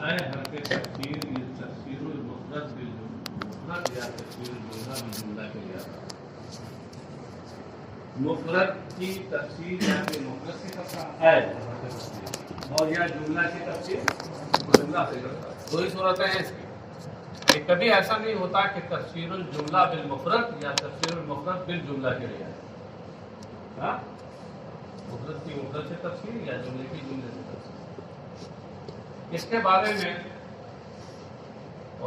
اے حرف تکسیر یہ تکسیر المفرد بالمفرد یا تکسیر الجملہ بالجملہ کے لیے آتا ہے. مفرد کی تفسیر یا پھر مفرد کی تفسیر ہے اور یا جملہ کی تفسیر جملہ سے کرتا ہے. دو ہی صورتیں ہیں اس کی. کہ کبھی ایسا نہیں ہوتا کہ تفسیر الجملہ بالمفرد یا تفسیر المفرد بالجملہ کے لیے آئے. ہاں مفرد کی مفرد سے تفسیر یا جملے کی جملے سے تفسیر. اس کے بارے میں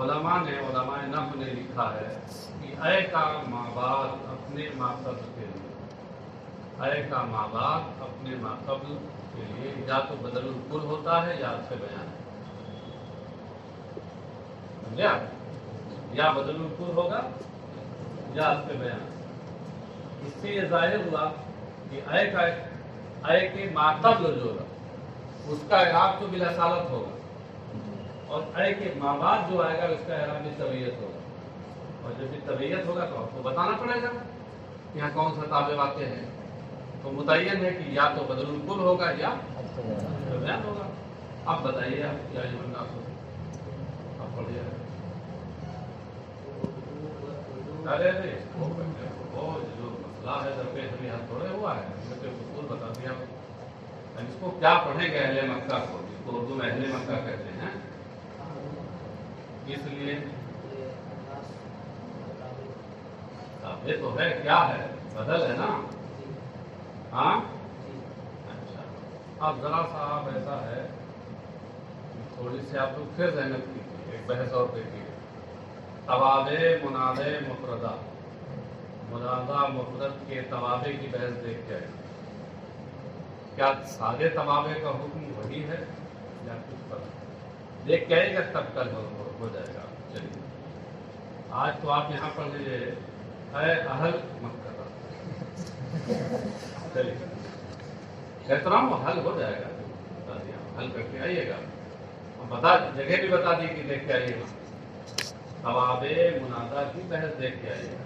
علماء نحو نے لکھا ہے کہ اے کا ماں باپ اپنے ماقبل کے لیے اے کا ماں باپ اپنے ماقبل کے لیے یا تو بدل الکل ہوتا ہے یا اس سے بیان ہے. سمجھا؟ یا بدل الکل ہوگا یا اس سے بیان. اس سے یہ ظاہر ہوا کہ اے کے ماقبل جو ہوگا اس کا اعراب تو بلا سالت ہوگا اور اے کے ماں باپ جو آئے گا اس کا اعراب بھی طبیعت ہوگا. اور جب بھی طبیعت ہوگا تو آپ کو بتانا پڑے گا کہ یہاں کون سا تابع واقع ہے. تو متعین ہے کہ یا تو بدل الکل ہوگا یا بیان ہوگا. آپ بتائیے آپ کیا یہ بننا آپ پڑھیے. ارے وہ جو مسئلہ ہے درپیش ابھی حل تھوڑے ہوا ہے. اصول بتا دیا. اس کو کیا پڑھیں گے اہل مکہ کو جس کو اردو میں اہل مکہ کہتے ہیں. اس لیے یہ تو ہے کیا ہے بدل ہے نا. ہاں اچھا اب ذرا سا آپ ایسا ہے تھوڑی سی آپ لوگ پھر ذہنت کیجیے ایک بحث اور دیکھیے. توابع منادع مفردہ منادع مفرد کے توابع کی بحث دیکھ کے آئے. کیا سارے توابع کا حکم وہی ہے یا کچھ فرق دیکھ کے آئے گا تب کل ہو جائے گا. چلیے آج تو آپ یہاں پڑھ لیجیے اے اہل مکہ. چلیے کہتا ہوں وہ حل ہو جائے گا. بتا دیا حل کر کے آئیے گا. بتا جگہ بھی بتا دی کہ دیکھ کے آئیے گا. توابع منادع کی بحث دیکھ کے آئیے گا.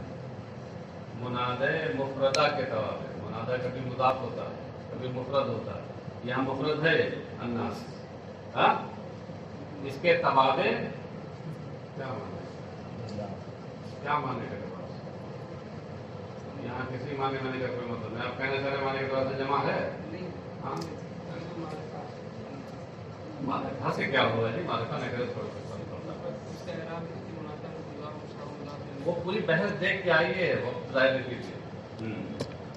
منادع مفردہ کے توابع. منادع کبھی مضاف ہوتا ہے کبھی مفرد ہوتا ہے. یہاں مفرد ہے الناس. ہاں اس کے توابع کیا مانے گا یہاں کسی معنی کا کوئی مطلب نہیں. آپ کہنے سارے معنی کے بعد سے جمع ہے. ہاں مارکا سے کیا ہوا جی. مارکا نے وہ پوری بحث دیکھ کے آئیے. وقت ظاہر کیجیے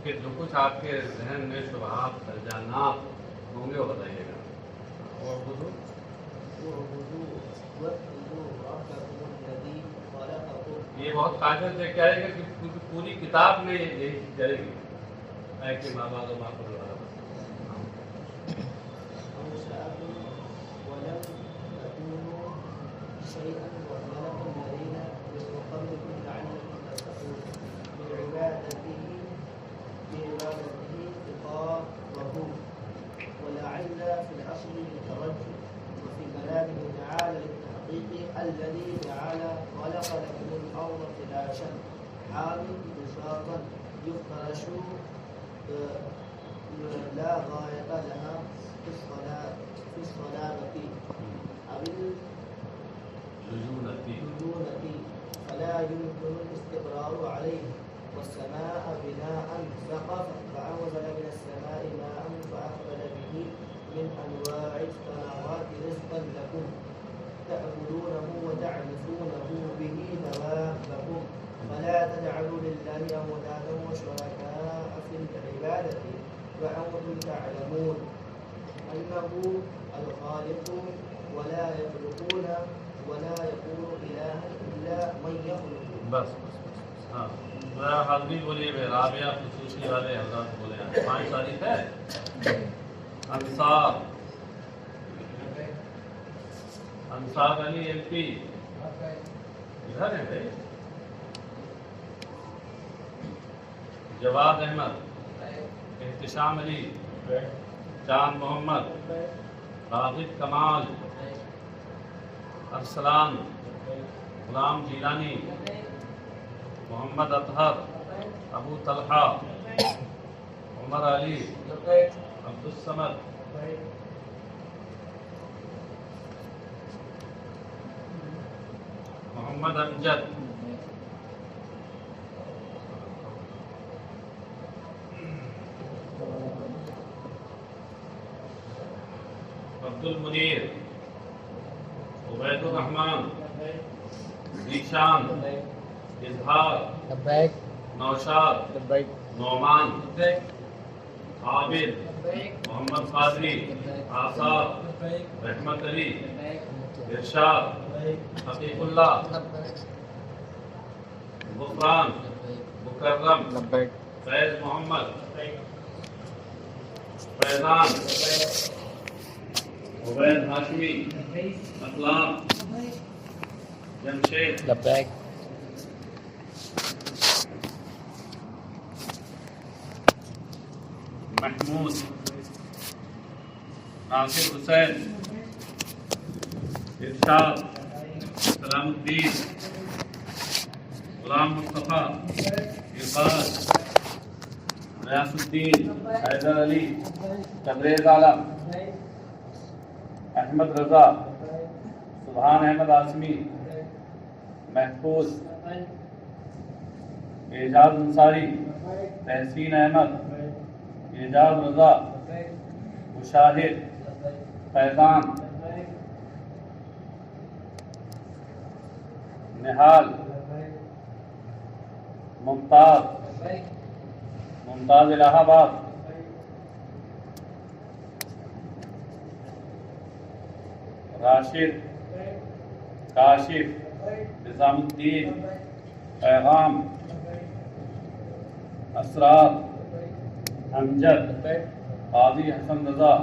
کہ جو کچھ آپ کے ذہن میں شبہات درجانات ہوں گے وہ بتائیے گا. اور یہ بہت قاعدے دیکھ کے آئے گا کہ پوری کتاب میں یہی جائے گی. اے کہ ماں باپ و ماں پر الذي جعل خلق لكم الأرض فراشا حامل بساطا يفترش لا غاية لها في الصلابة أو اللجونة فلا يمكن الاستقرار عليه. والسماء بناء سقف فأنزل من السماء ماء فأخرج به من أنواع الثمرات رزقا لكم تأكلونه وتعرفونه به دوابكم فلا تجعلوا لله أندادا وشركاء في العبادة وأنتم تعلمون أنه الخالق ولا يخلقون ولا يكون إلها إلا من يخلق. بس ہاں ذرا حاضری بولیے. رابعہ خصوصی والے حضرات بولے. 5 تاریخ ہے. انصار علی ایم پی ادھر ہے بھائی. جواد احمد احتشام علی چاند محمد راغب کمال ارسلان غلام جیلانی محمد اطہر ابو طلحہ عمر علی عبد الصمد محمد امجد عبد المنیر عبید الرحمان ذیشان اظہار لبیک نوشاد لبیک نعمان عابد محمد قادری آصاب رحمت علی ارشاد حقیق اللہ غفران مکرم لبیک فیض محمد فیضان عبید ہاشمی اسلام جمشید لبیک محمود ناصر حسین ارشاد سلام الدین غلام مصطفیٰ عرفان ریاض الدین حیدر علی تبریز عالم احمد رضا سبحان احمد آسمی محفوظ اعجاز انصاری تحسین احمد اعجاز رضا مشاہد فیضان نہال ممتاز الہ آباد راشد کاشف نظام الدین پیغام اسرار امجد قاضی حسن رضا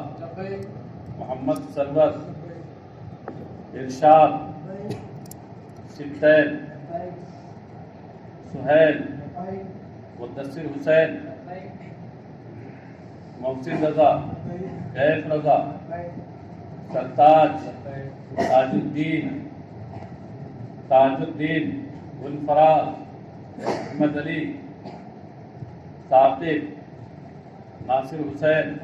محمد سرور ارشاد سبطین سہیل مدثر حسین محسن رضا کیف رضا سرتاج تاج الدین گلفراز احمد علی ثاقب ناصر حسین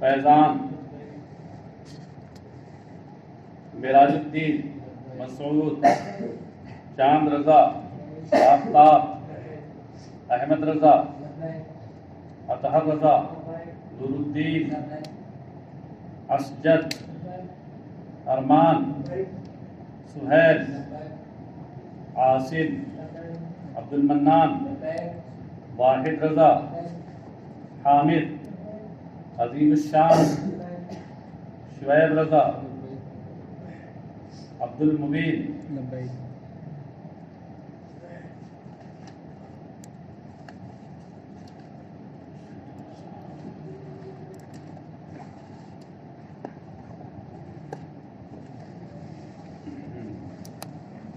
فیضان معراج الدین مسعود چاند رضا آفتاب احمد رضا اطہر رضا نور الدین اسجد ارمان سہیل عاصم عبد المنان واحد رضا حامد عظیم الشان شعیب رضا عبد المبین لبیک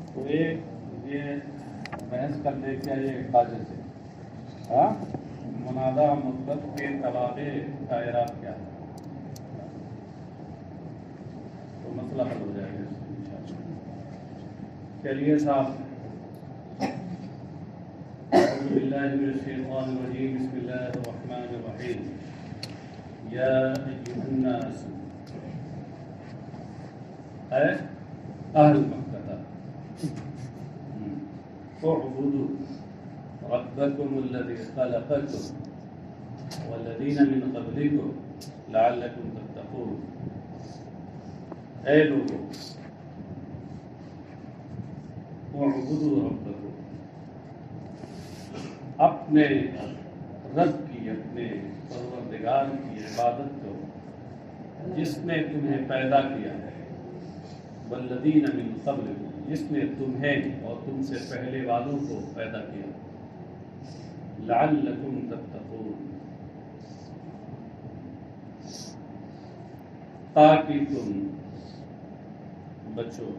تو ایک یہ بحث کر لے کیا یہ قاضی سے منادہ مطلق کے تبادلے کا اعراب کیا ہے تو مسئلہ حل ہو جائے گا چلیے صاحب اعوذ باللہ من الشیطان الرجیم بسم اللہ الرحمن الرحیم یا ایھا الناس اے اہل مکہ اعبدوا ربكم الذي خلقكم والذين من قبلكم لعلكم تتقون اے لوگوں اعبدوا ربكم اپنے رب کی اپنے پروردگار کی عبادت کرو جس نے تمہیں پیدا کیا ہے والذین من قبلکم جس نے تمہیں اور تم سے پہلے والوں کو پیدا کیا لعلکم تتقون تاکہ تم بچو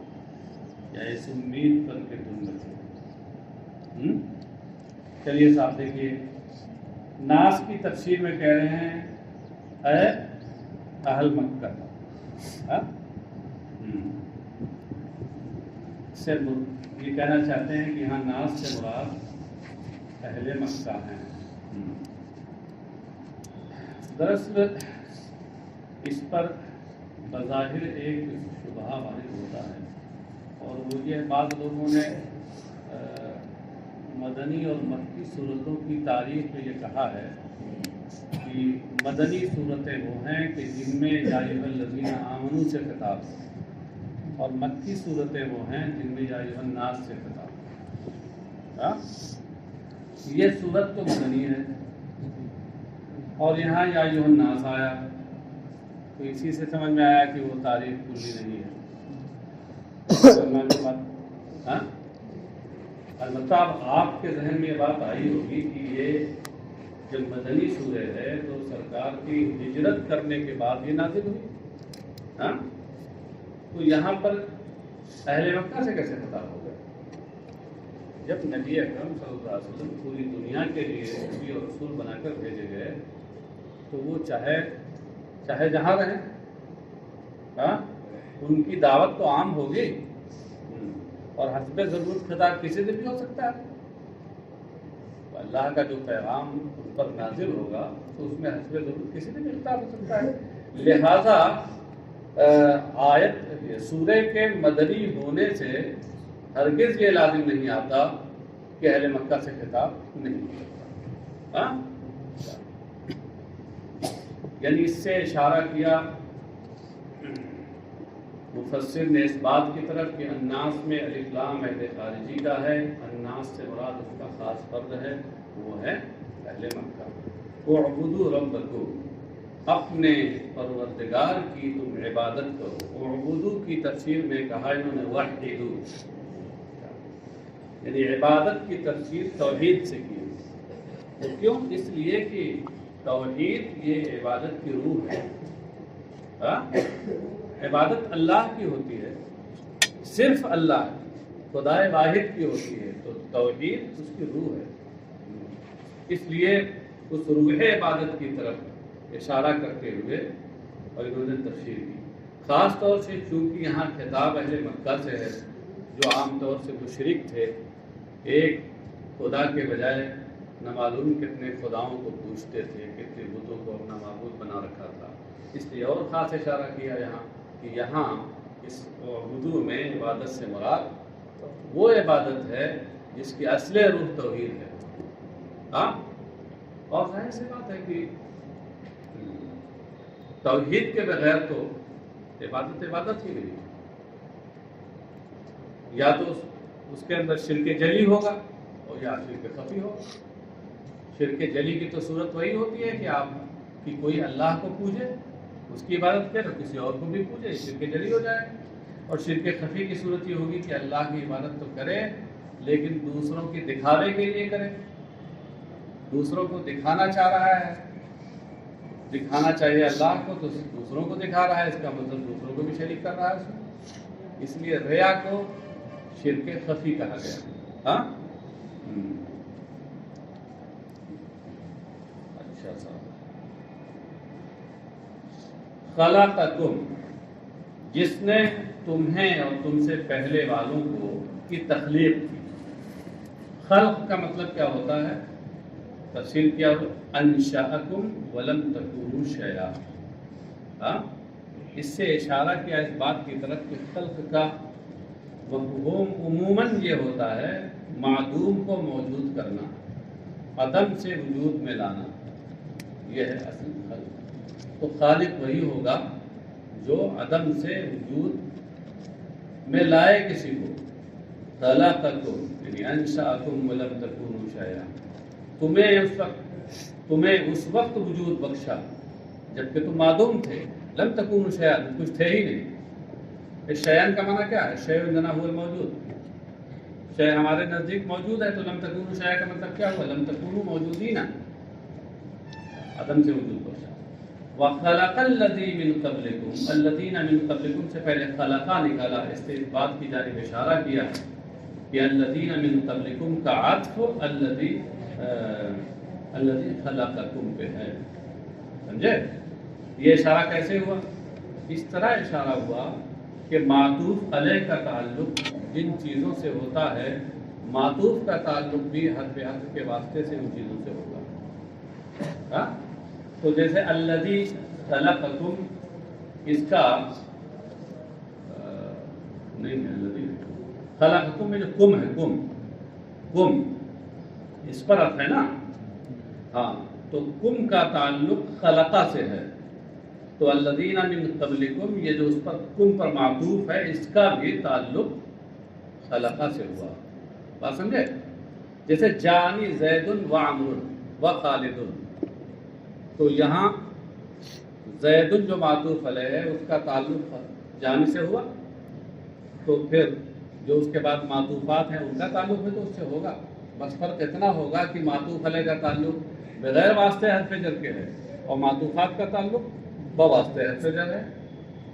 یا اس امید پر کہ تم بچو چلیے صاحب دیکھیے ناس کی تفسیر میں کہہ رہے ہیں اے اہل مکہ سے یہ کہنا چاہتے ہیں کہ یہاں ناس سے مراد اہل مکہ ہیں. دراصل اس پر بظاہر ایک شبہ وارد ہوتا ہے، اور وہ یہ بعض لوگوں نے مدنی اور مکی صورتوں کی تاریخ میں یہ کہا ہے کہ مدنی صورتیں وہ ہیں کہ جن میں یا ایھا الذین آمنوا سے خطاب ہے، اور مکی صورتیں وہ ہیں جن میں یا ایھا الناس سے خطاب ہے۔ یہ صورت تو مدنی ہے، اور یہاں یا ایھا الناس آیا، تو اسی سے سمجھ میں آیا کہ وہ تاریخ کلی نہیں ہے۔ ہاں، البتہ اب آپ کے ذہن میں یہ بات آئی ہوگی کہ یہ جب مدنی سورہ ہے تو سرکار کی ہجرت کرنے کے بعد یہ نازل ہوئی، ہاں، تو یہاں پر اہل مکہ سے کیسے خطاب ہو گئے؟ جب نبی اکرم صلی اللہ علیہ وسلم پوری دنیا کے لیے نبی اور رسول بنا کر بھیجے گئے تو وہ چاہے جہاں رہیں، ہاں، ان کی دعوت تو عام ہوگی، اور حسب ضرورت خطاب کسی سے بھی ہو سکتا ہے۔ تو اللہ کا جو پیغام ان پر نازل ہوگا تو اس میں حسب ضرورت کسی سے بھی خطاب ہو سکتا ہے۔ لہذا آیت سورہ کے مدنی ہونے سے ہرگز یہ لازم نہیں آتا کہ اہل مکہ سے خطاب نہیں ہو سکتا، ہاں؟ یعنی اس سے اشارہ کیا مفسر نے اس بات کی طرف کہ الناس میں الف لام عہد خارجی کا ہے، الناس سے مراد اس کا خاص فرد ہے، وہ ہے اہل مکہ۔ اعبدوا ربکم، اپنے پروردگار کی تم عبادت کرو۔ اعبدوا کی تفسیر میں کہا انہوں نے وحدوا، یعنی عبادت کی تفسیر توحید سے کی۔ تو کیوں؟ اس لیے کہ توحید یہ عبادت کی روح ہے، ہاں؟ عبادت اللہ کی ہوتی ہے، صرف اللہ خدا واحد کی ہوتی ہے، تو توحید اس کی روح ہے۔ اس لیے اس روح عبادت کی طرف اشارہ کرتے ہوئے اور انہوں نے تفسیر کی، خاص طور سے چونکہ یہاں خطاب اہل مکہ سے ہے جو عام طور سے مشرک تھے، ایک خدا کے بجائے نہ معلوم کتنے خداؤں کو پوجتے تھے، کتنے بتوں کو اپنا معبود بنا رکھا تھا۔ اس لیے اور خاص اشارہ کیا یہاں کہ یہاں اس اعبدوا میں عبادت سے مراد وہ عبادت ہے جس کی اصل روح توحید ہے، ہاں؟ اور ظاہر سی بات ہے کہ توحید کے بغیر تو عبادت ہی نہیں، یا تو اس کے اندر شرک جلی ہوگا اور یا شرک خفی ہوگا۔ شرک جلی کی تو صورت وہی ہوتی ہے کہ آپ کی کوئی اللہ کو پوجے، اس کی عبادت کرے، کسی اور کو بھی پوجے، شرک جلی ہو جائے۔ اور شرک خفی کی صورت یہ ہوگی کہ اللہ کی عبادت تو کرے لیکن دوسروں کی دکھاوے کے لیے کرے، دوسروں کو دکھانا چاہ رہا ہے، دکھانا چاہیے اللہ کو تو دوسروں کو دکھا رہا ہے، اس کا مطلب دوسروں کو بھی شریک کر رہا ہے اس میں۔ اس لیے ریا کو شرک خفی کہا گیا، ہاں؟ اچھا صاحب، خلقکم، جس نے تمہیں اور تم سے پہلے والوں کو کی تخلیق کی۔ خلق کا مطلب کیا ہوتا ہے؟ تفسیر کیا ہو، انشأکم ولم تکونوا شیئا، ہاں؟ اس سے اشارہ کیا اس بات کی طرف کہ خلق کا مفہوم عموماً یہ ہوتا ہے معدوم کو موجود کرنا، عدم سے وجود میں لانا، یہ ہے اصل خلق۔ تو خالق وہی ہوگا جو عدم سے وجود میں لائے کسی کو۔ خلقکم یعنی انشأکم ولم تکونوا شیئا، تمہیں اس وقت وجود بخشا جبکہ تم معدوم تھے، لم تکونوا شیئا، کچھ تھے ہی نہیں۔ شیئن کا معنی کیا ہے؟ شیء عندنا هو الموجود، شیء ہمارے نزدیک موجود ہے، تو لم تکونوا شیئا کا مطلب کیا ہوا؟ لم تکونوا موجودین، عدم سے وجود بخشا۔ وَخَلَقَ الَّذِي مِن قَبْلِكُمْ، الَّذِينَ مِن قَبْلِكُمْ سے پہلے خلقہ نکالا، اس سے اس بات کی جانب اشارہ کیا کہ الَّذِينَ مِن قَبْلِكُمْ کا عطف الَّذِي خَلَقَكُمْ پہ ہے، سمجھے؟ یہ اشارہ کیسے ہوا؟ اس طرح اشارہ ہوا کہ معطوف علیہ کا تعلق جن چیزوں سے ہوتا ہے، معطوف کا تعلق بھی حرف عطف کے واسطے سے ان چیزوں سے ہوتا ہے، ہاں؟ تو جیسے الذی خلقکم اس کا نہیں ہے الذی خلقکم میں جو کم ہے کم اس پر ارتھ ہے نا، ہاں تو کم کا تعلق خلقہ سے ہے، تو الذین من قبلکم یہ جو اس پر کم پر معطوف ہے اس کا بھی تعلق خلقہ سے ہوا. بات سمجھے؟ جیسے جانی زید و عمرو و خالد، تو یہاں زید جو معطوف علیہ ہے اس کا تعلق جانی سے ہوا، تو پھر جو اس کے بعد معطوفات ہیں ان کا تعلق ہے تو اس سے ہوگا. بس فرق اتنا ہوگا کہ معطوف علیہ کا تعلق بغیر واسطے حرف جر کے ہے اور معطوفات کا تعلق بواسطے حرف جر ہے،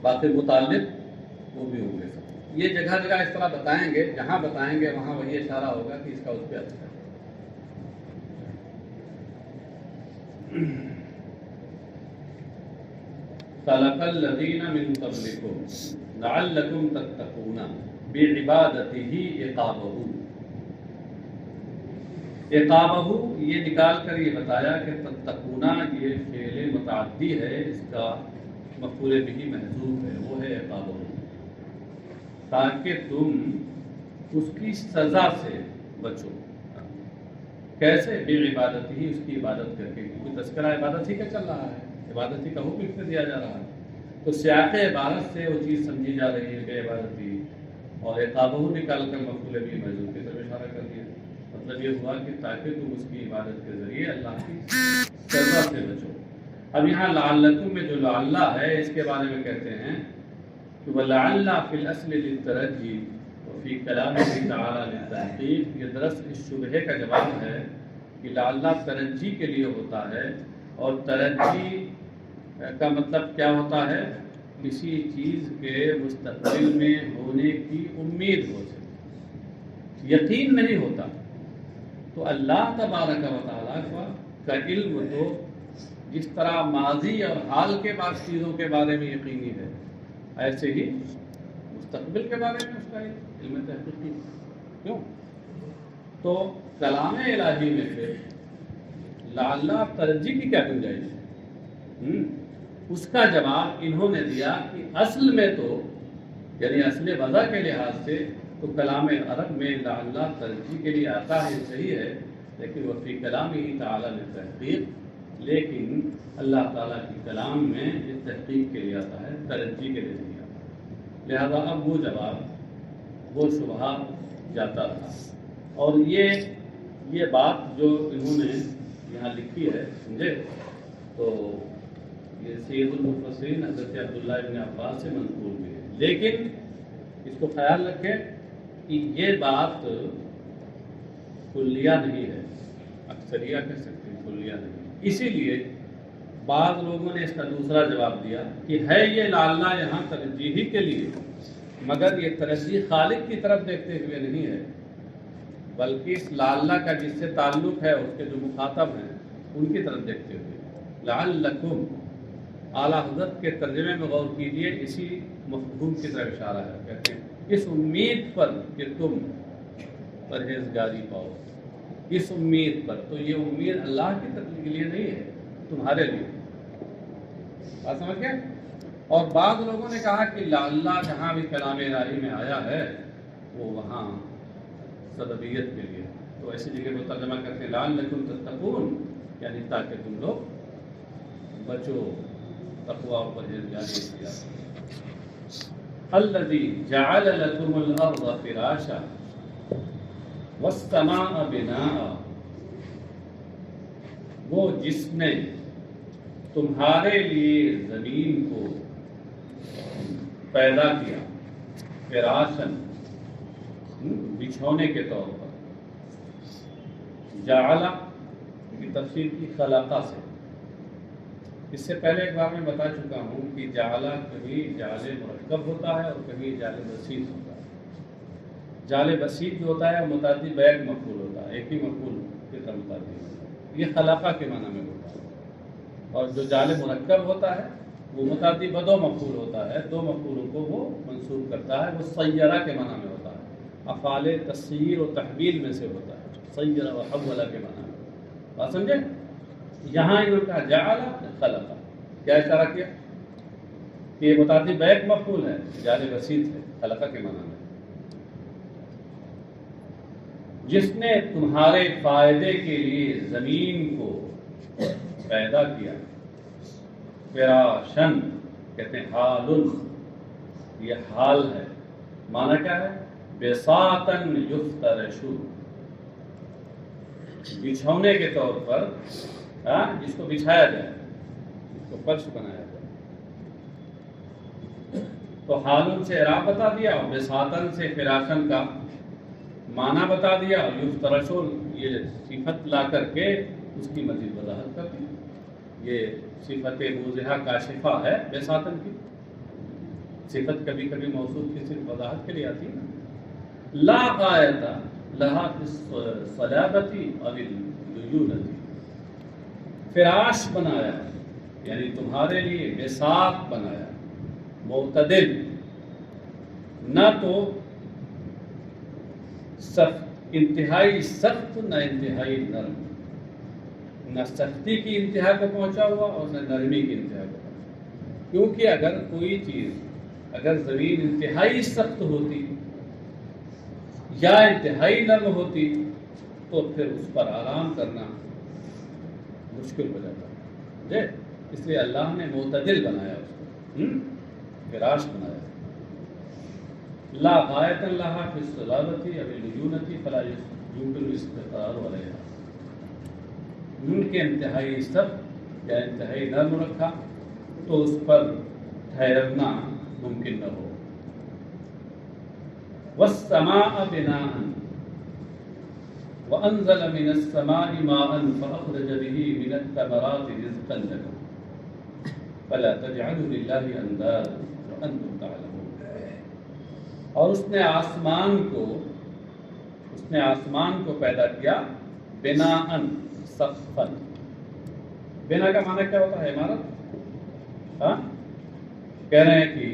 باقی متعلق وہ بھی ہوں گے. یہ جگہ جگہ اس طرح بتائیں گے، جہاں بتائیں گے وہاں وہی اشارہ ہوگا کہ اس کا اس پہ اثر ہے. خلق الذین من قبلکم لعلکم تتقون بعبادتہ عقابہ. عقابہ یہ نکال کر یہ بتایا کہ تتقون یہ فعل متعدی ہے، اس کا مفعول بہ محذوف ہے، وہ ہے عقابہ، تاکہ تم اس کی سزا سے بچو. کیسے؟ بعبادت ہی، اس کی عبادت کر کے، کیونکہ تذکرہ عبادت ہی کا چل رہا ہے، عبادت ہی کا حکم اس میں دیا جا رہا ہے، تو سیاق عبارت سے وہ چیز سمجھی جا رہی ہے کہ عبادت ہی، اور عقابہ نکال کر مفعول بہ محذوف کی طرف اشارہ کر دیا. مطلب یہ ہوا کہ تاکہ تم اس کی عبادت کے ذریعے اللہ کی سزا سے بچو. اب یہاں لعلکم میں جو لعلہ ہے اس کے بارے میں کہتے ہیں کہ وَلَعَلَّ فِي الْأَصْلِ لِلتَّرَجِّي وَفِي كَلَامِهِ تَعَالَى لِلتَّحْقِيقِ. یہ دراصل اس شبہے کا جواب ہے کہ لعلہ ترجی کے لیے ہوتا ہے، اور ترجی کا مطلب کیا ہوتا ہے؟ کسی چیز کے مستقبل میں ہونے کی امید ہو جائے، یقین نہیں ہوتا. تو اللہ تبارک و تعالیٰ کا علم تو جس طرح ماضی اور حال کے بعد چیزوں کے بارے میں یقینی ہے، ایسے ہی مستقبل کے بارے میں اس کا علم تحقیقی. کیوں؟ تو کلام الہی میں سے لعلہ ترجیح کی کیا گنجائش ہے؟ اس کا جواب انہوں نے دیا کہ اصل میں تو یعنی اصل وضع کے لحاظ سے تو کلام عرب میں لعلہ ترجیح کے لیے آتا ہے، صحیح ہے، لیکن وہ فی کلامہ تعالیٰ للتحقیق، لیکن اللہ تعالیٰ کی کلام میں یہ تحقیق کے لیے آتا ہے، ترجیح کے لیے نہیں آتا. لہذا اب وہ جواب وہ شبہہ جاتا رہا. اور یہ بات جو انہوں نے یہاں لکھی ہے، سمجھے، تو یہ سید المفسرین حضرت عبداللہ ابن عباس سے منقول بھی ہے، لیکن اس کو خیال رکھیں کہ یہ بات کلیہ نہیں ہے، اکثریہ کہہ سکتے ہیں، کلیہ نہیں. اسی لیے بعض لوگوں نے اس کا دوسرا جواب دیا کہ ہے یہ لعلہ یہاں ترجیحی کے لیے، مگر یہ ترجیح خالق کی طرف دیکھتے ہوئے نہیں ہے، بلکہ اس لعلہ کا جس سے تعلق ہے اس کے جو مخاطب ہیں ان کی طرف دیکھتے ہوئے. لعلکم، اعلیٰ حضرت کے ترجمے میں غور کیجیے، اسی مفہوم کی طرف اشارہ ہے. کہتے ہیں اس امید پر کہ تم پرہیزگاری پاؤ، اس امید پر. تو یہ امید اللہ کی طرف کے لیے نہیں ہے، تمہارے لیے. بات سمجھ گئے؟ اور بعض لوگوں نے کہا کہ لعلہ جہاں بھی کلام الہی میں آیا ہے وہ وہاں سببیت کے لیے، تو ایسی جگہ کو ترجمہ کرتے ہیں لعلکم تتقون، یعنی تاکہ تم لوگ بچو، تقوی اور پرہیزگاری اختیار کرو. الذی جعل لکم الارض فراشا والسماء بناء، وہ جس نے تمہارے لیے زمین کو پیدا کیا فراشن، بچھونے کے طور پر. جعل کی تفسیر کی خلقہ سے. اس سے پہلے ایک بار میں بتا چکا ہوں کہ جعل کبھی جعل مرکب ہوتا ہے اور کبھی جعل بسیط ہوتا ہے. جعل بسیط جو ہوتا ہے وہ متعدی بیک مفعول ہوتا ہے، ایک ہی مفعول کی طرح متعدی ہوتا ہے، یہ خلقہ کے معنی میں ہوتا ہے. اور جو جعل مرکب ہوتا ہے وہ متعدی بدو مفعول ہوتا ہے، دو مفعولوں کو وہ منصوب کرتا ہے. وہ سیرہ کے معنی میں ہوتا ہے، افعال تسییر و تحویل میں سے ہوتا ہے، سیرہ و حولہ کے معنی میں. بات سمجھے؟ یہاں انہوں نے کہا جعل خلق، کیا اشارہ کیا؟ کہ یہ متعدی بیک مفعول ہے، جار بسیط ہے خلقہ کے معنی میں، جس نے تمہارے فائدے کے لیے زمین کو پیدا کیا، فراشن کہتے ہیں حالن، یہ حال ہے، معنی کیا ہے؟ بساطن یفترشو، بچھونے کے طور پر، جس کو بچھایا جائے، جس کو فرش بنایا جائے۔ تو حالن سے اعراب بتا دیا اور بساطن سے فراشن کا معنی بتا دیا، اور یفترشو یہ صفت لا کر کے اس کی مزید وضاحت کر دی۔ یہ صفت موضحہ کاشفہ ہے بساطن کی، صفت کبھی کبھی موصوف کی صرف وضاحت کے لیے آتی ہے۔ لا غایت لہا فی الصلابۃ او اللینۃ، فراش بنایا یعنی تمہارے لیے بساط بنایا، معتدل، نہ تو انتہائی سخت نہ انتہائی نرم، نہ سختی کی انتہا کو پہنچا ہوا اور نہ نرمی کی انتہا کو پہنچا، کیونکہ اگر کوئی چیز، اگر زمین انتہائی سخت ہوتی یا انتہائی نرم ہوتی تو پھر اس پر آرام کرنا مشکل ہو جاتا ہے، اس لیے اللہ نے معتدل بنایا اس کو، فراش بنایا۔ لا غایت لہا فی الصلابۃ او اللینۃ فلا یمکن الاستقرار علیہا، ان کے انتہائی سخت یا انتہائی نرم رکھا تو اس پر ٹھہرنا ممکن نہ ہو۔ والسماء بناء وانزل من السماء ماء فاخرج به من الثمرات رزقا لكم فلا تجعلوا لله اندادا وانتم تعلمون۔ اور اس نے آسمان کو پیدا کیا بناء سقفا، بنا کا معنی کیا ہوتا ہے؟ عمارت، کہہ رہے ہیں کہ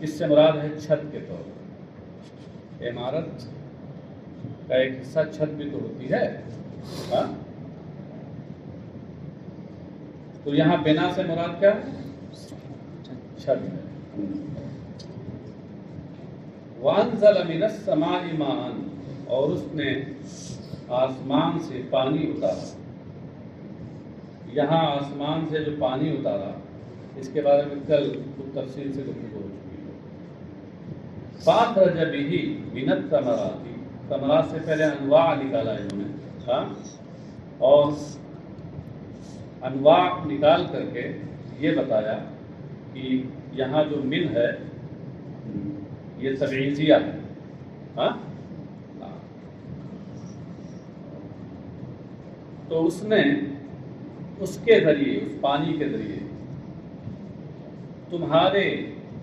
اس سے مراد ہے چھت کے طور پر، عمارت کا ایک حصہ چھت بھی تو ہوتی ہے، تو یہاں بنا سے مراد کیا ہے؟ چھت ہے۔ وانزل من السماء ماء، اور اس نے آسمان سے پانی اتارا، یہاں آسمان سے جو پانی اتارا اس کے بارے میں کل کچھ تفصیل سے گفتگو ہو چکی ہے۔ فاخرج به من الثمرات، ثمرات سے پہلے انواع نکالا انہوں نے، اور انواع نکال کر کے یہ بتایا کہ یہاں جو من ہے یہ تبعیضیہ ہے، تو اس نے اس کے ذریعے، اس پانی کے ذریعے تمہارے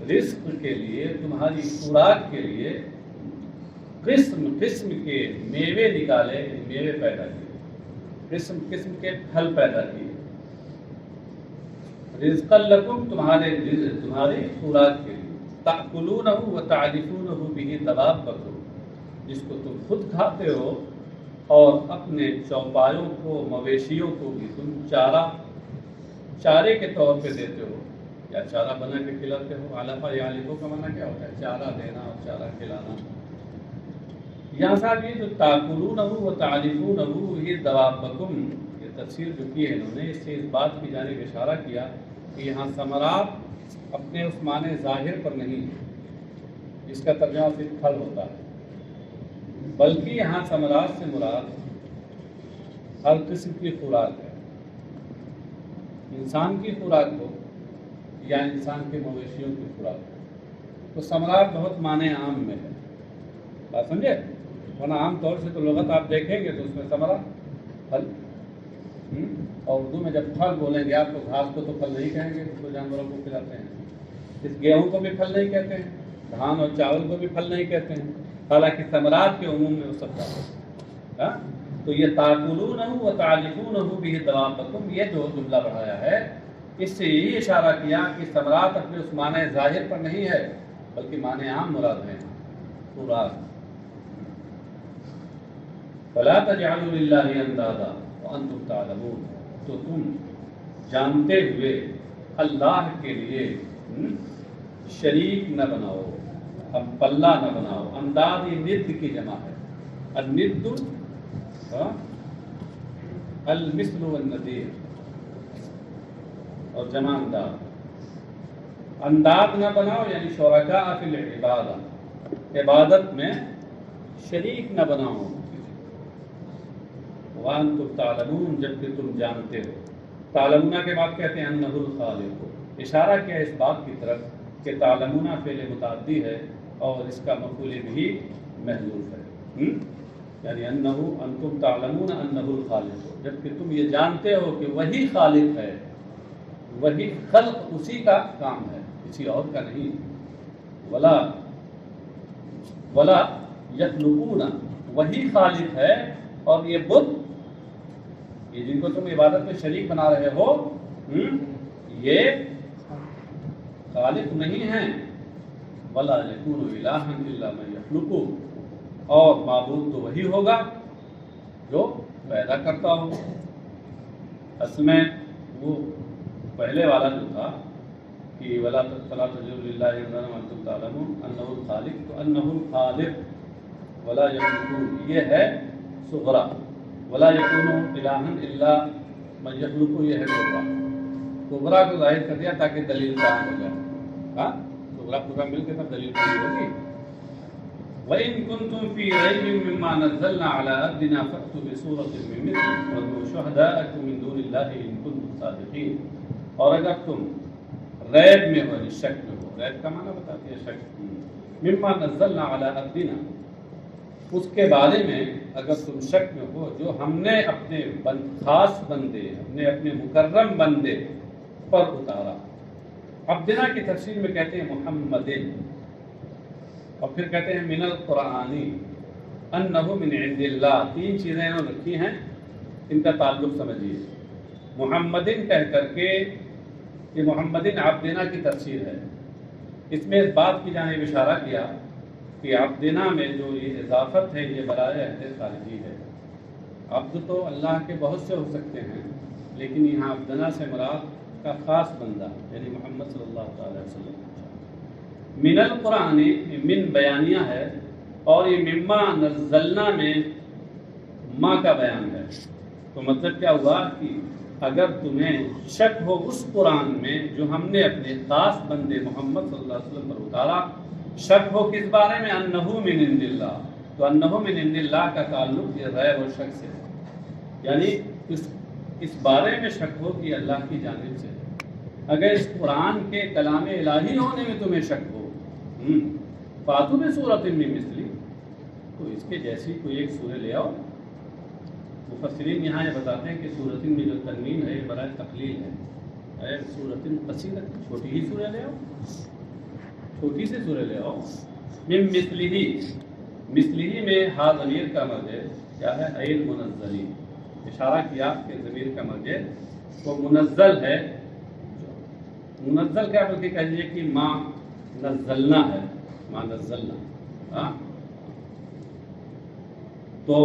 رزق کے لیے، تمہاری خوراک کے لیے قسم قسم کے میوے نکالے، میوے پیدا کیے، قسم قسم کے پھل پیدا کیے، رزقا لکم، تمہاری خوراک کے لیے، تأکلونہ وتعلفونہ بہ دوابکم، جس کو تم خود کھاتے ہو اور اپنے چوپایوں کو، مویشیوں کو بھی تم چارے کے طور پہ دیتے ہو یا چارہ بنا کے کھلاتے ہو۔ علفہ یا علفوں کا معنی کیا ہوتا ہے؟ چارہ دینا اور چارہ کھلانا۔ یہاں صاحب یہ جو تاکلونہ وتعلفونہ یہ دوابکم، یہ تفسیر جو کی ہے انہوں نے، اس سے اس بات کی جانب اشارہ کیا کہ یہاں ثمرات اپنے اس معنی ظاہر پر نہیں ہے، اس کا ترجمہ صرف پھل ہوتا ہے، بلکہ یہاں ثمرات سے مراد ہر قسم کی خوراک ہے، انسان کی خوراک ہو یا انسان کے مویشیوں کی خوراک ہو، تو ثمرات بہت معنی عام میں ہے، بات سمجھے؟ ورنہ عام طور سے تو لغت آپ دیکھیں گے تو اس میں ثمرہ پھل، اور اردو میں جب پھل بولیں گے آپ تو گھاس کو تو پھل نہیں کہیں گے، اس کو جانوروں کو کھلاتے ہیں، اس گیہوں کو بھی پھل نہیں کہتے ہیں، دھان اور چاول کو بھی پھل نہیں کہتے ہیں، حالانکہ ثمرات کے عموم میں وہ سب جاتے ہیں۔ تو یہ تاکلونہ وتعلفونہ بہ دوابکم، یہ جو جملہ بڑھایا ہے اس سے یہی اشارہ کیا کہ ثمرات اپنے اس معنی ظاہر پر نہیں ہے بلکہ معنی عام مراد ہے، خوراک۔ فلا تجعلوا للہ اندادا وانتم تعلمون، تو تم جانتے ہوئے اللہ کے لیے شریک نہ بناؤ، ہم پلہ نہ بناؤ۔ انداد یہ ند کی جمع ہے، الند المثل والنظیر، اور جمع انداد۔ انداد نہ بناؤ یعنی شرکاء فی العبادہ، عبادت میں شریک نہ بناؤ۔ وانتم تعلمون، جبکہ تم جانتے ہو۔ تعلمون کے بعد کہتے ہیں انہ الخالق، اشارہ کیا اس بات کی طرف کہ تعلمون فعل متعدی ہے اور اس کا مفعول بھی محذوف ہے، یعنی انہ انتم تعلمون انہ الخالق، جبکہ تم یہ جانتے ہو کہ وہی خالق ہے، وہی خلق اسی کا کام ہے، کسی اور کا نہیں۔ ولا یخلقون، وہی خالق ہے، اور یہ بت، یہ جن کو تم عبادت میں شریک بنا رہے ہو، یہ خالق نہیں ہیں۔ ولا یکون الہ الا من یخلق، اور معبود تو وہی ہوگا جو پیدا کرتا ہو۔ اصل میں وہ پہلے والا جو تھا کہ ولا تجعلوا للہ اندادا وانتم تعلمون انہ الخالق، تو انہ الخالق ولا یخلقون یہ ہے صغرا، ولا یکون الہ الا من یخلق یہ ہے کبرا۔ کبرا کو ظاہر کر دیا تاکہ دلیل قائم ہو جائے، ہاں کبرا پورا مل کے تب دلیل قائم ہوگی۔ وَإِن كُنتُمْ فِي رَيْبٍ مِّمَّا نَزَّلْنَا عَلَىٰ عَبْدِنَا فَأْتُوا بِسُورَةٍ مِّن مِّثْلِهِ وَادْعُوا شُهَدَاءَكُم مِّن دُونِ اللَّهِ إِن كُنتُمْ صَادِقِينَ۔ اور اگر تم ریب میں ہو، شک میں ہو، ریب کا معنی بتاتی ہے شک، مِّمَّا نَزَّلْنَا عَلَىٰ عَبْدِنَا، اس کے بارے میں اگر تم شک میں ہو جو ہم نے اپنے خاص بندے، اپنے مکرم بندے پر اتارا۔ عبدنا کی تفسیر میں کہتے ہیں محمد، اور پھر کہتے ہیں من القرآنی انہ من عند اللہ۔ تین چیزیں انہوں نے رکھی ہیں، ان کا تعلق سمجھیے۔ محمدن کہہ کر کے یہ محمدن عبدنا کی تفسیر ہے، اس میں اس بات کی جانب اشارہ کیا کہ عبدنا میں جو یہ اضافت ہے یہ برائے عہد خارجی ہے۔ عبد تو اللہ کے بہت سے ہو سکتے ہیں، لیکن یہاں عبدنا سے مراد کا خاص بندہ یعنی محمد صلی اللہ علیہ وسلم۔ من القرآن من بیانیہ ہے، اور یہ مما نزلنا میں ما کا بیان ہے۔ تو مطلب کیا ہوا کہ اگر تمہیں شک ہو اس قرآن میں جو ہم نے اپنے خاص بندے محمد صلی اللہ علیہ وسلم پر اتارا، شک ہو کس بارے میں؟ انہ من عند اللہ، تو انہ من عند اللہ کا تعلق یہ ریب اور شک سے ہے، یعنی اس بارے میں شک ہو کہ اللہ کی جانب سے ہے۔ اگر اس قرآن کے کلام الہی ہونے میں تمہیں شک ہو، فاتوا بسورۃ من مثلہ، تو اس کے جیسی کوئی ایک سورہ لے آؤ۔ مفسرین یہاں یہ بتاتے ہیں کہ سورۃ میں جو تنوین ہے یہ برائے تقلیل ہے، سورۃ قصیرۃ، چھوٹی ہی سورہ لے آؤ، چھوٹی سی سورہ لے آؤ۔ من مثلہ، مثلہ میں ہا ضمیر کا مرجع کیا ہے؟ ای المنزلی، اشارہ کیا کہ ضمیر کا مرجع وہ منزل ہے۔ منزل کیا بلکہ کہیے کہ ما نزلنا ہے، ما نزلنا، تو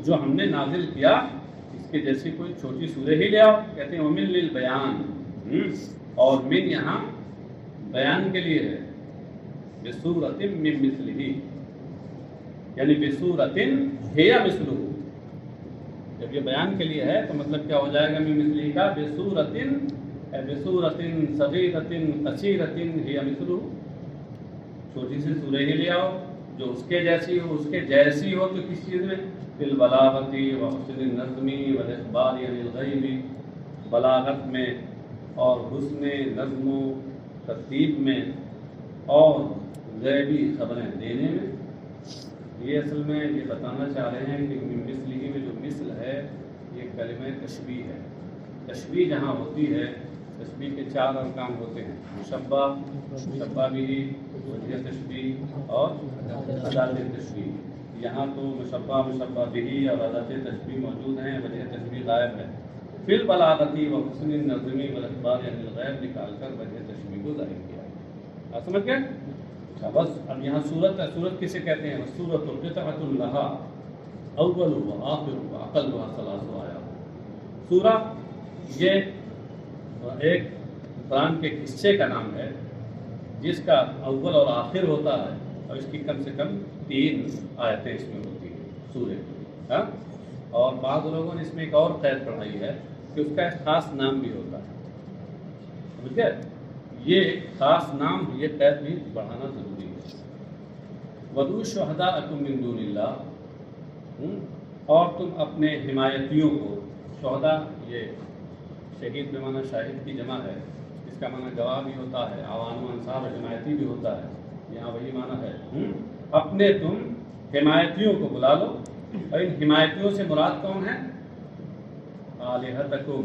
جو ہم نے نازل کیا اس کے جیسی کوئی چھوٹی سورہ ہی لے آؤ۔ کہتے ہیں ومن للبیان، اور من یہاں بیان کے لیے ہے، بسورۃ من مثلہ، یعنی بسورۃ ہی مثلہ، جب یہ بیان کے لیے ہے تو مطلب کیا ہو جائے گا من مثلہ کا؟ بسورۃ صغیرۃ قصیرۃ ہی مثلہ، چھوٹی سی سورہ ہی لے آؤ جو اس کے جیسی ہو، اس کے جیسی ہو تو کس چیز میں؟ بالبلاغت وحسن النظم والاخبار عن الغیب، بلاغت میں اور حسن نظم و ترتیب میں اور غیبی خبریں دینے میں۔ یہ اصل میں یہ بتانا چاہ رہے ہیں کہ مثلی میں جو مثل ہے یہ کلمہ تشبیہ ہے۔ تشبیہ جہاں ہوتی ہے، تشبیہ کے چار ارکان ہوتے ہیں، مشبہ، مشبہ بھی، وجہ تشبیہ اور ادات تشبیہ۔ یہاں تو مشبہ، مشبہ بھی اور ادات تشبیہ موجود ہیں، وجہ تشبیہ غائب ہے۔ فی البلاغتی و حسن النظم والاخبار عن الغیب نکال کر وجہ تشبیہ کو ظاہر کیا۔ آپ سمجھ گئے؟ بس اب یہاں سورت ہے، سورت کسے کہتے ہیں؟ سورۃ قطعۃ لہا اول و آخر و اقلها ثلاث آیات۔ سورہ یہ ایک قرآن کے حصے کا نام ہے جس کا اول اور آخر ہوتا ہے اور اس کی کم سے کم 3 آیتیں اس میں ہوتی ہیں سورہ کی، ہاں؟ اور بعض لوگوں نے اس میں ایک اور قید پڑھائی ہے کہ اس کا ایک خاص نام بھی ہوتا ہے، ٹھیک ہے؟ یہ خاص نام یہ قید بھی بڑھانا ضروری ہے۔ وَدُعُوا شُهَدَاءَكُم مِّن دُونِ اللَّهِ، اور تم اپنے حمایتیوں کو، شہداء یہ شہید بے معنی شاہد کی جمع ہے، اس کا معنی گواہ بھی ہوتا ہے، عوان و انصار و حمایتی بھی ہوتا ہے، یہاں وہی معنی ہے۔ اپنے تم حمایتیوں کو بلا لو، اور ان حمایتیوں سے مراد کون ہے؟ آلہتکم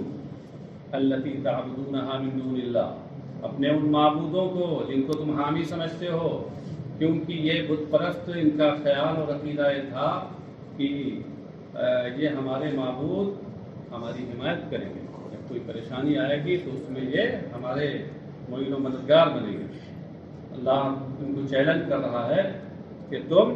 التی تعبدونہا من دون اللہ، اپنے ان معبودوں کو جن کو تم حامی سمجھتے ہو، کیونکہ یہ بت پرست ان کا خیال اور عقیدہ یہ تھا کہ یہ ہمارے معبود ہماری حمایت کریں گے، جب کوئی پریشانی آئے گی تو اس میں یہ ہمارے معین و مددگار بنیں گے۔ اللہ ان کو چیلنج کر رہا ہے کہ تم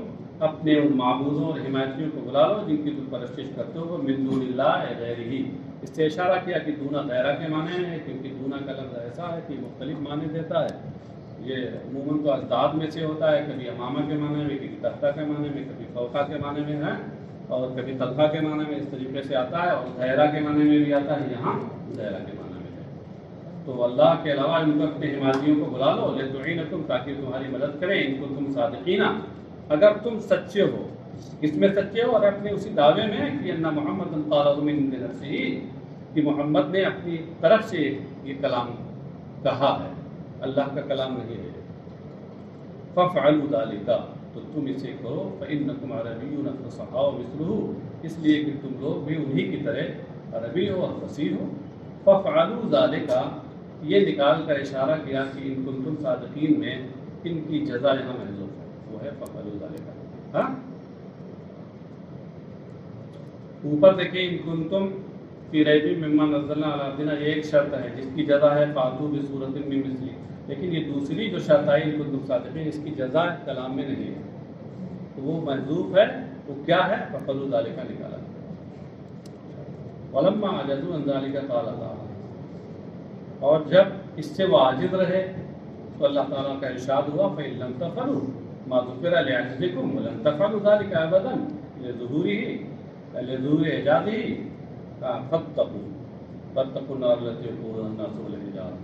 اپنے ان معبودوں اور حمایتیوں کو بلا لو جن کی تم پرستش کرتے ہو، من دون اللہ غیر ہی۔ اس سے اشارہ کیا کہ دونہ غیرہ کے معنی ہے، کیونکہ دونہ کا لفظ ایسا ہے کہ مختلف معنی دیتا ہے۔ یہ عموماً تو ازداد میں سے ہوتا ہے، کبھی امامہ کے معنی میں، کبھی تحتہ کے معنی میں، کبھی فوقہ کے معنی میں ہے، اور کبھی طلحہ کے معنی میں، اس طریقے سے آتا ہے، اور غیرہ کے معنی میں بھی آتا ہے، یہاں غیرہ کے معنی میں ہے۔ تو اللہ کے علاوہ ان کو اپنے حمایتیوں کو بلا لو لتعینکم، تاکہ تمہاری مدد کریں، ان کو تم صادقین، اگر تم سچے ہو، اس میں سچے ہو، اور اپنے اسی دعوے میں کہ ان محمد قالہ من عند نفسہ، کہ محمد نے اپنی طرف سے یہ کلام کہا ہے، اللہ کا کلام نہیں ہے۔ فَافْعَلُوا ذَلِكَ، تو تم اسے کرو، فَإِنَّكُمْ عَرَبِيُّونَ فَصَحَاءُ مِثْلُهُ، اس لیے کہ تم لوگ بھی انہی کی طرح عربی ہو اور فصیح ہو۔ فَافْعَلُوا ذَلِكَ، یہ نکال کر اشارہ کیا کہ ان کنتم صادقین میں ان کی جزا یہاں محذوف ہے، وہ ہے فَافْعَلُوا ذَلِكَ۔ ہاں، اوپر دیکھیں ان کنتم فی ریب مما نزلنا علی عبدنا، یہ ایک شرط ہے جس کی جزا ہے فاتوا بصورۃ من مثلہ، لیکن یہ دوسری جو شرط آئی ان کنتم صادقین، اس کی جزا کلام میں نہیں ہے، تو وہ محذوف ہے، وہ کیا ہے؟ فَافْعَلُوا ذَلِكَ نکالا۔ وَلَمَّا عَجَزُوا عَنْ ذَلِكَ قَالَ تَعَالَىٰ، اور جب اس سے وہ عاجز رہے تو اللہ تعالیٰ کا ارشاد ہوا فَإِن لَمْ تَفْعَلُوا مَا ذُكِرَ لِعَجْزِكُمْ وَلَن تَفْعَلُوا ذَلِكَ أَبَدًا لِظُهُورِ إِعْجَازِهِ فَاتَّقُوا النَّارَ الَّتِي وَقُودُهَا النَّاسُ وَالْحِجَارَةُ،